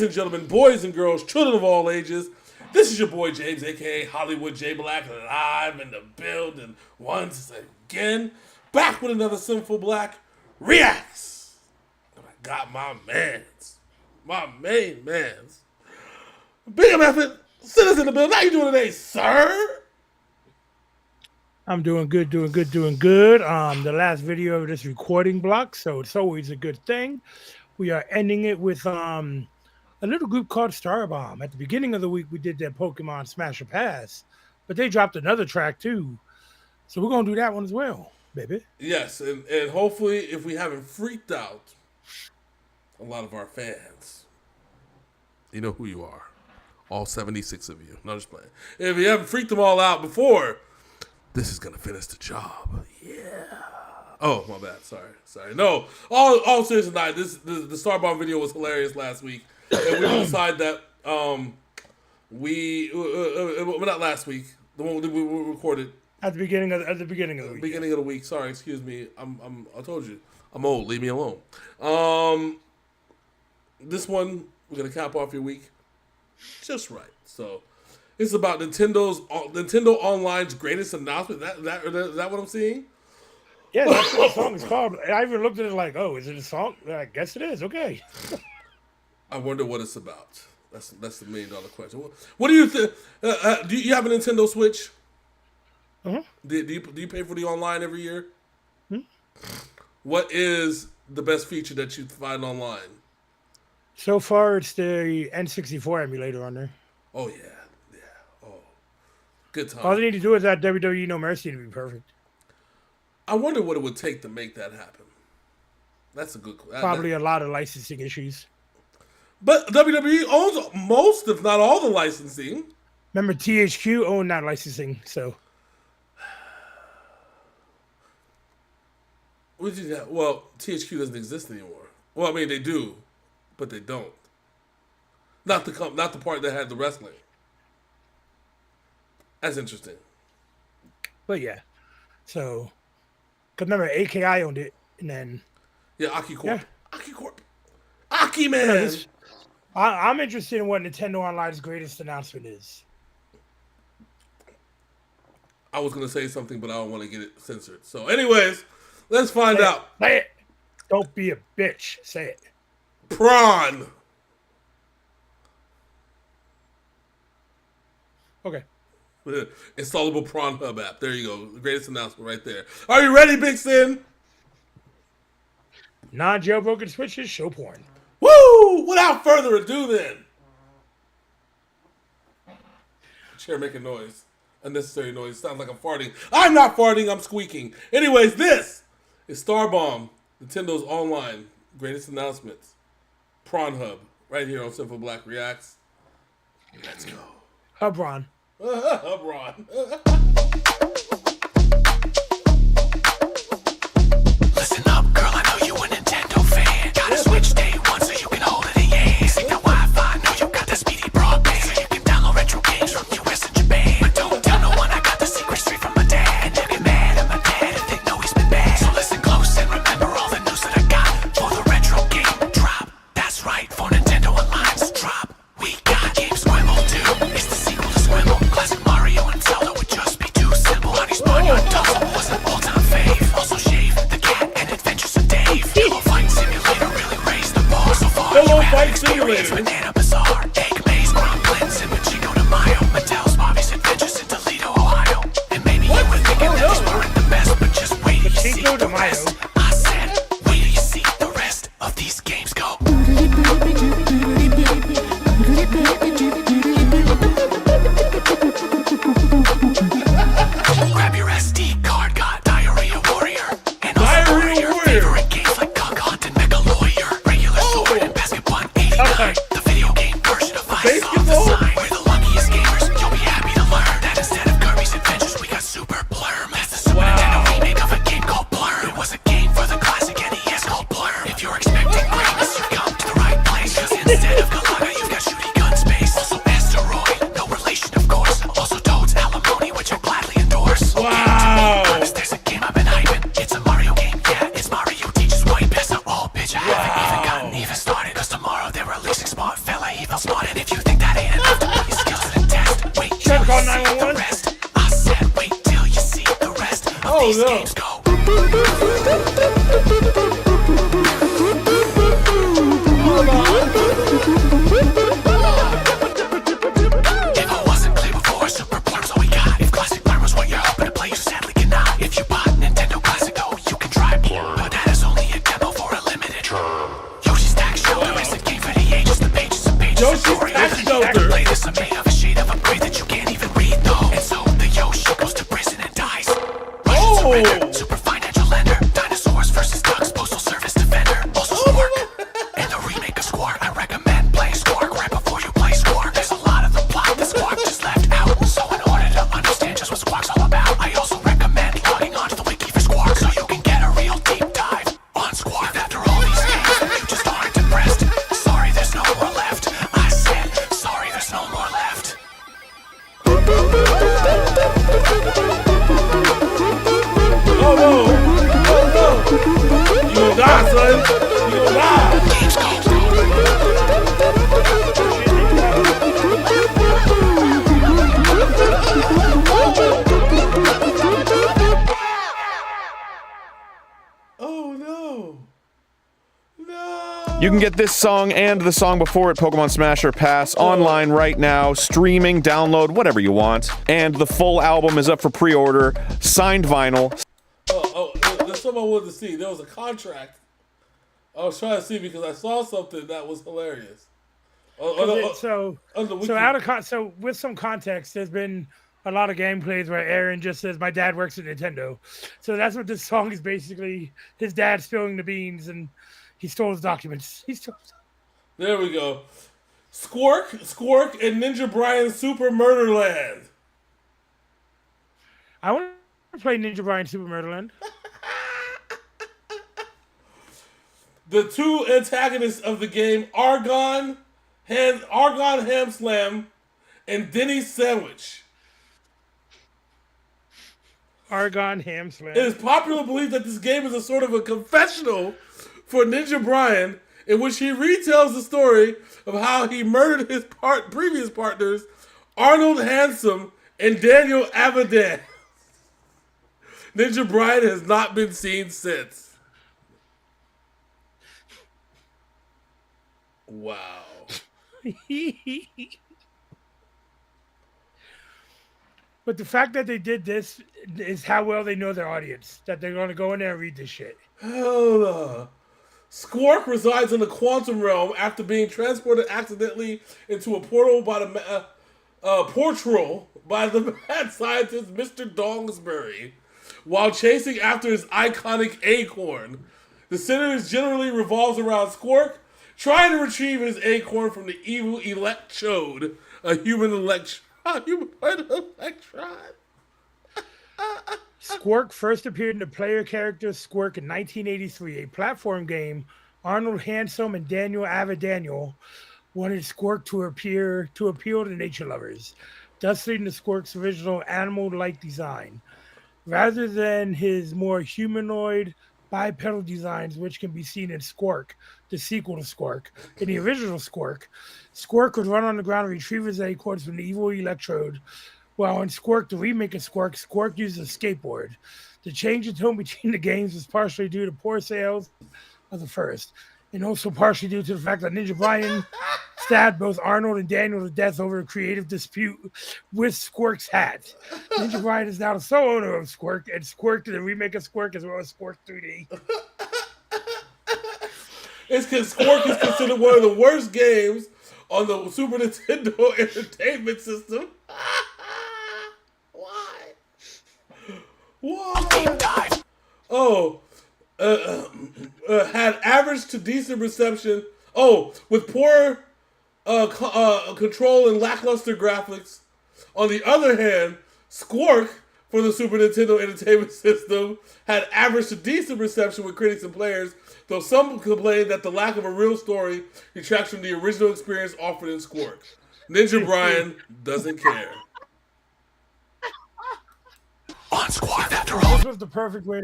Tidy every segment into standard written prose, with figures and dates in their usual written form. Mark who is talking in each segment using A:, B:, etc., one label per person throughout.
A: Ladies and gentlemen, boys and girls, children of all ages, this is your boy James, aka Hollywood J Black, live in the building once again, back with another Synful Blaq reacts. And I got my main mans. Big effort, sit us in the building. How you doing today, sir?
B: I'm doing good. The last video of this recording block, so it's always a good thing. We are ending it with a little group called Starbomb. At the beginning of the week, we did that Pokemon Smash or Pass, but they dropped another track too. So we're gonna do that one as well, baby.
A: Yes, and hopefully if we haven't freaked out a lot of our fans, you know who you are. All 76 of you. No, just playing. If you haven't freaked them all out before, this is gonna finish the job. Yeah. Oh, my bad. Sorry. No, all serious aside, the Starbomb video was hilarious last week, and we decided that well, not last week, the one we recorded
B: at the beginning of the week.
A: Beginning of the week. Sorry, excuse me. I told you, I'm old. Leave me alone. This one we're gonna cap off your week just right. So. It's about Nintendo Online's greatest announcement. Is that what I'm seeing?
B: Yeah, that's what the song is called. I even looked at it like, oh, is it a song? I guess it is. Okay.
A: I wonder what it's about. That's the $1 million question. What do you think? Do you have a Nintendo Switch?
B: Uh-huh.
A: Do you pay for the online every year? What is the best feature that you find online?
B: So far, it's the N64 emulator on there.
A: Oh yeah. Good time.
B: All they need to do is that WWE No Mercy to be perfect.
A: I wonder what it would take to make that happen. That's a good question.
B: Probably a lot of licensing issues.
A: But WWE owns most, if not all, the licensing.
B: Remember, THQ owned that licensing, so.
A: Well, THQ doesn't exist anymore. Well, I mean, they do, but they don't. Not the part that had the wrestling. That's interesting.
B: But yeah. So, because remember, AKI owned it, and then.
A: Yeah, Aki Corp. Yeah. Aki Corp. Aki, man.
B: I'm interested in what Nintendo Online's greatest announcement is.
A: I was going to say something, but I don't want to get it censored. So, anyways, let's find out.
B: Say it. Don't be a bitch. Say it.
A: Prawn.
B: Okay.
A: Installable Prawn Hub app. There you go. The greatest announcement right there. Are you ready, Big Sin?
B: Non-jailbroken switches, show porn.
A: Woo! Without further ado, then. Chair making noise. Unnecessary noise. Sounds like I'm farting. I'm not farting. I'm squeaking. Anyways, this is Starbomb, Nintendo's online greatest announcements. Prawn Hub. Right here on Synful Blaq Reacts. Let's go.
B: Hubron.
A: Hubron.
C: Listen up, girl, I know you a Nintendo fan. Got a Switch day one so you can hold it in your hand. Sync the Wi-Fi, know you got that speedy broadband, so you can download retro games from US and Japan. But don't tell no one I got the secret straight from my dad. And they'll get mad at my dad if they know he's been bad. So listen close and remember all the news that I got for the retro game drop. That's right, for Nintendo Online's drop. We got Game Squimble 2. It's the sequel to Squimble. Classic Mario and Zelda would just be too simple. Honey Barnyard Tussle was an all-time fave. Also Shave, the Cat, and Adventures of Dave. Hello Fight Simulator really raised the bar so far.
A: Hello
C: You
A: Fight
C: have experience
A: Simulator.
C: Banana Bazaar, Egg Maze, Gronklins, and Machino de Mayo. Mattel's Bobby's Adventures in Toledo, Ohio. And maybe you were thinking that these weren't the best, but just wait till you see
B: Machino
C: the
B: de Mayo.
C: rest. I said, wait till you see the rest of these games go. Grab your SD card, got Diarrhea Warrior, and also one of your favorite games like Duck Hunt and Mega Lawyer, Regular Sword and Basketball 89,
B: Okay.
C: the video game version of Ice Off the
A: Basketball?
C: Sign. We're the luckiest gamers, you'll be happy to learn that instead of Kirby's Adventures, we got Super Blurm. That's the Super Nintendo remake of a game called Blurm. It was a game these
A: no.
C: games go. If I wasn't clear before, Super Blur's all we got. If Classic Blur was what you're hoping to play, you sadly cannot. If you bought Nintendo Classic Go, you can try Blur, but that is only a demo for a limited term. Yoshi's Tax Shelter is the game for the ages, the pages and pages of
A: Yoshi's
C: story.
A: Tax
C: You
A: Shelter.
C: can play this, I'm made of a shade of a gray that you can't even read though. And so the Yoshi goes to prison and dies. Russian surrender, super financial lender, dinosaurs versus ducks, postal service defender, also Squark. And the remake of Squark, I recommend playing Squark right before you play Squark. There's a lot of the plot that Squark just left out, so in order to understand just what Squark's all about, I also recommend logging onto the wiki for Squark so you can get a real deep dive on Squark. After all these games, you just aren't impressed. Sorry, there's no more left. I said, sorry, there's no more left.
A: Oh no! Oh no! You gonna die, son! You gonna die!
C: Games go.
A: Oh no! No!
D: You can get this song and the song before it, Pokemon Smasher Pass, online right now, streaming, download, whatever you want. And the full album is up for pre-order, signed vinyl.
A: There's something I wanted to see. There was a contract. I was trying to see because I saw something that was hilarious.
B: So with some context, there's been a lot of gameplays where Aaron just says, "My dad works at Nintendo," so that's what this song is basically. His dad spilling the beans, and he stole his documents.
A: There we go. Squark, and Ninja Brian Super Murderland.
B: I want to play Ninja Brian Super Murderland.
A: The two antagonists of the game, Argon Ham Slam, and Denny's Sandwich.
B: Argon Ham Slam.
A: It is popular belief that this game is a sort of a confessional for Ninja Brian, in which he retells the story of how he murdered his previous partners, Arnold Handsome and Daniel Avidan. Ninja Brian has not been seen since. Wow.
B: But the fact that they did this is how well they know their audience. That they're going to go in there and read this shit.
A: Hell no. Squark resides in the quantum realm after being transported accidentally into a portal by the mad scientist Mr. Dongsbury while chasing after his iconic acorn. The series generally revolves around Squark trying to retrieve his acorn from the evil Electrode, a humanoid electron.
B: Squark first appeared in the player character Squark in 1983, a platform game. Arnold Handsome and Daniel Avidan wanted Squark to appeal to nature lovers, thus leading to Squark's original animal-like design, rather than his more humanoid bipedal designs, which can be seen in Squark, the sequel to Squark. In the original Squark, Squark would run on the ground and retrieve his acorns from the evil Electrode, while in Squark, the remake of Squark, Squark used a skateboard. The change in tone between the games was partially due to poor sales of the first, and also partially due to the fact that Ninja Brian stabbed both Arnold and Daniel to death over a creative dispute with Squark's hat. Ninja Brian is now the sole owner of Squark, and Squark, the remake of Squark, as well as Squark 3D.
A: It's because Squark is considered one of the worst games on the Super Nintendo Entertainment System. Why? Oh, had average to decent reception. Oh, with poor control and lackluster graphics. On the other hand, Squark for the Super Nintendo Entertainment System had average to decent reception with critics and players, though some complained that the lack of a real story detracts from the original experience offered in Squark. Ninja Brian doesn't care.
C: On Squark, after all.
B: This was the perfect way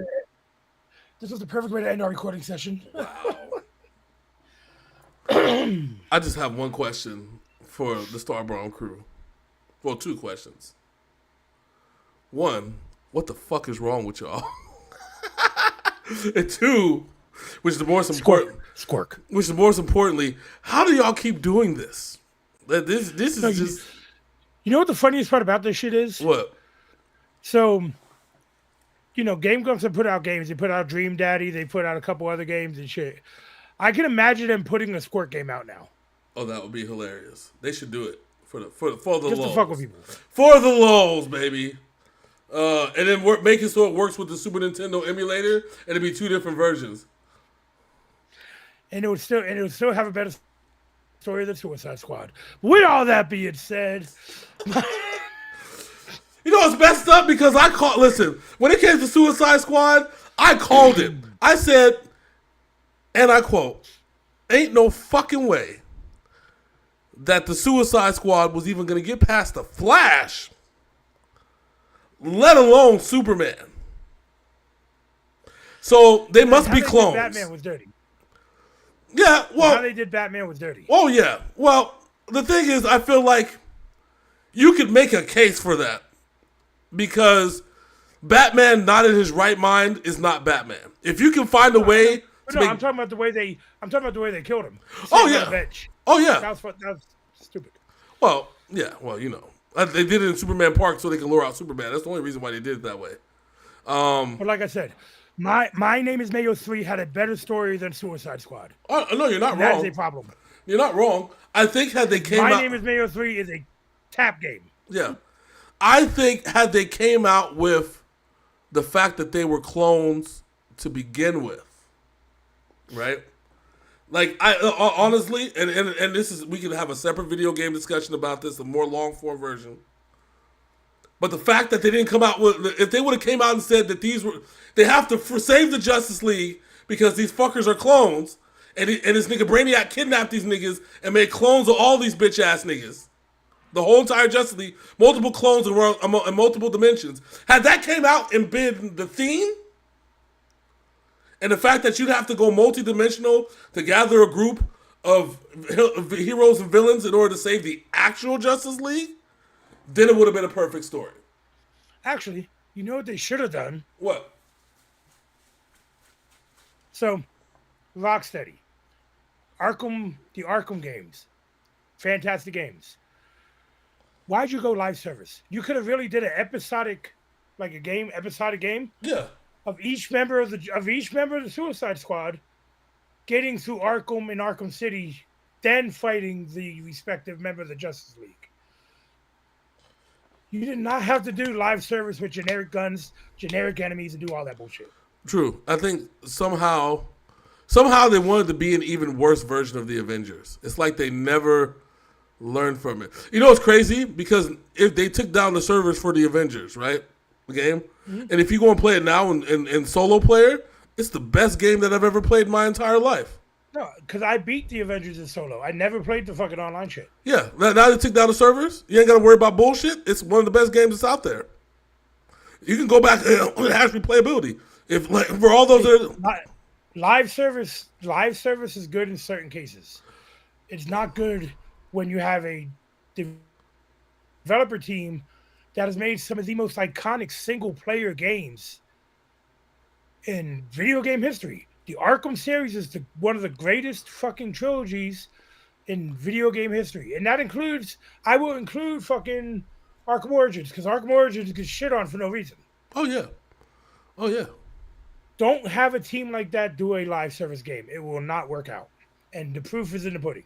B: to end our recording session.
A: Wow. I just have one question for the Starbomb crew. Well, two questions. One, what the fuck is wrong with y'all? And two, which is the most important,
B: Squirk.
A: which is most importantly, how do y'all keep doing this? This is just
B: You know what the funniest part about this shit is?
A: what?
B: So, Game Grumps have put out games. They put out Dream Daddy. They put out a couple other games and shit. I can imagine them putting a Squirt game out now.
A: Oh, that would be hilarious. They should do it for the
B: Just
A: lulz.
B: to fuck with people.
A: For the lulz, baby. And then make it so it works with the Super Nintendo emulator, and it'd be two different versions.
B: And it would still have a better story than Suicide Squad. With all that being said,
A: You know what's messed up? Because listen, when it came to Suicide Squad, I called it. I said, and I quote, ain't no fucking way that the Suicide Squad was even going to get past the Flash, let alone Superman. So they must be clones.
B: Batman was dirty.
A: Yeah, well,
B: How they did Batman was dirty.
A: oh yeah. Well, the thing is, I feel like you could make a case for that because Batman, not in his right mind, is not Batman. If you can find a way to make,
B: I'm talking about the way they killed him.
A: Oh,
B: Sitting on
A: yeah.
B: the bench.
A: oh yeah.
B: That was stupid.
A: Well, yeah. Well, they did it in Superman Park so they could lure out Superman. That's the only reason why they did it that way.
B: But like I said, My Name is Mayo 3 had a better story than Suicide Squad.
A: Oh no, you're not
B: That
A: wrong.
B: is a problem.
A: You're not wrong. I think had they came
B: My
A: out,
B: Name is Mayo 3 is a tap game.
A: yeah. I think had they came out with the fact that they were clones to begin with, right? Like I honestly, and this is, we can have a separate video game discussion about this, a more long form version. But the fact that they didn't come out with, if they would have came out and said that they have to save the Justice League because these fuckers are clones, and this nigga Brainiac kidnapped these niggas and made clones of all these bitch ass niggas. The whole entire Justice League, multiple clones in multiple dimensions. Had that came out and been the theme, and the fact that you'd have to go multi-dimensional to gather a group of heroes and villains in order to save the actual Justice League, then it would have been a perfect story.
B: Actually, you know what they should have done?
A: What?
B: So, Rocksteady, the Arkham games, fantastic games. Why'd you go live service? You could have really did an episodic game
A: Yeah.
B: of each member of the Suicide Squad getting through Arkham and Arkham City, then fighting the respective member of the Justice League. You did not have to do live service with generic guns, generic enemies, and do all that bullshit.
A: True. I think somehow they wanted to be an even worse version of the Avengers. It's like they never learned from it. You know what's crazy? Because if they took down the servers for the Avengers, right? The game. Mm-hmm. And if you go and play it now in solo player, it's the best game that I've ever played in my entire life.
B: No, because I beat the Avengers in solo. I never played the fucking online shit.
A: Yeah. Now they took down the servers. You ain't got to worry about bullshit. It's one of the best games that's out there. You can go back and it has replayability. If like for all those
B: live service is good in certain cases. It's not good when you have a developer team that has made some of the most iconic single player games in video game history. The Arkham series is one of the greatest fucking trilogies in video game history. And that includes, I will include fucking Arkham Origins, because Arkham Origins gets shit on for no reason.
A: Oh, yeah. Oh, yeah.
B: Don't have a team like that do a live service game. It will not work out. And the proof is in the pudding.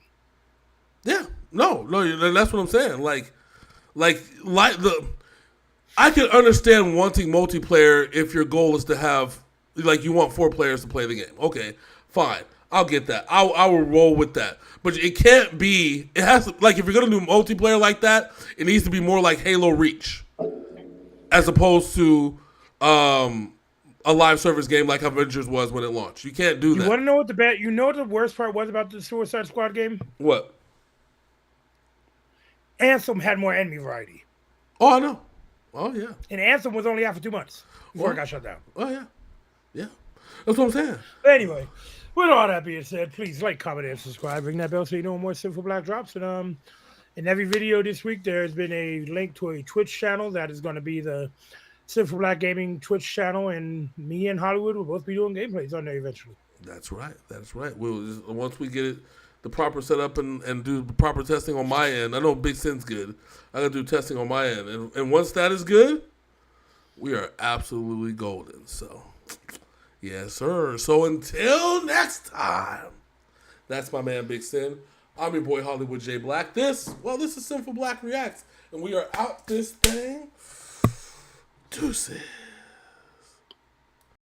A: Yeah. No, that's what I'm saying. I can understand wanting multiplayer if your goal is to have, like, you want 4 players to play the game. Okay, fine. I'll get that. I will roll with that. But it can't be, it has to, like, if you're going to do multiplayer like that, it needs to be more like Halo Reach as opposed to a live service game like Avengers was when it launched. You can't do that.
B: You want to know what the worst part was about the Suicide Squad game?
A: What?
B: Anthem had more enemy variety.
A: Oh, I know. Oh, yeah.
B: And Anthem was only out for 2 months before it got shut down.
A: Oh, yeah. Yeah. That's what I'm saying.
B: But anyway, with all that being said, please like, comment, and subscribe. Ring that bell so you know when more Synful Blaq drops. And in every video this week, there has been a link to a Twitch channel that is going to be the Synful Blaq Gaming Twitch channel, and me and Hollywood will both be doing gameplays on there eventually.
A: That's right. That's right. We'll just, once we get it the proper setup and do the proper testing on my end. I know Big Sin's good. I gotta do testing on my end, and once that is good, we are absolutely golden. So, yes, sir. So until next time, that's my man Big Sin. I'm your boy Hollywood J Black. This is Synful Blaq Reacts, and we are out this thing. Deuces.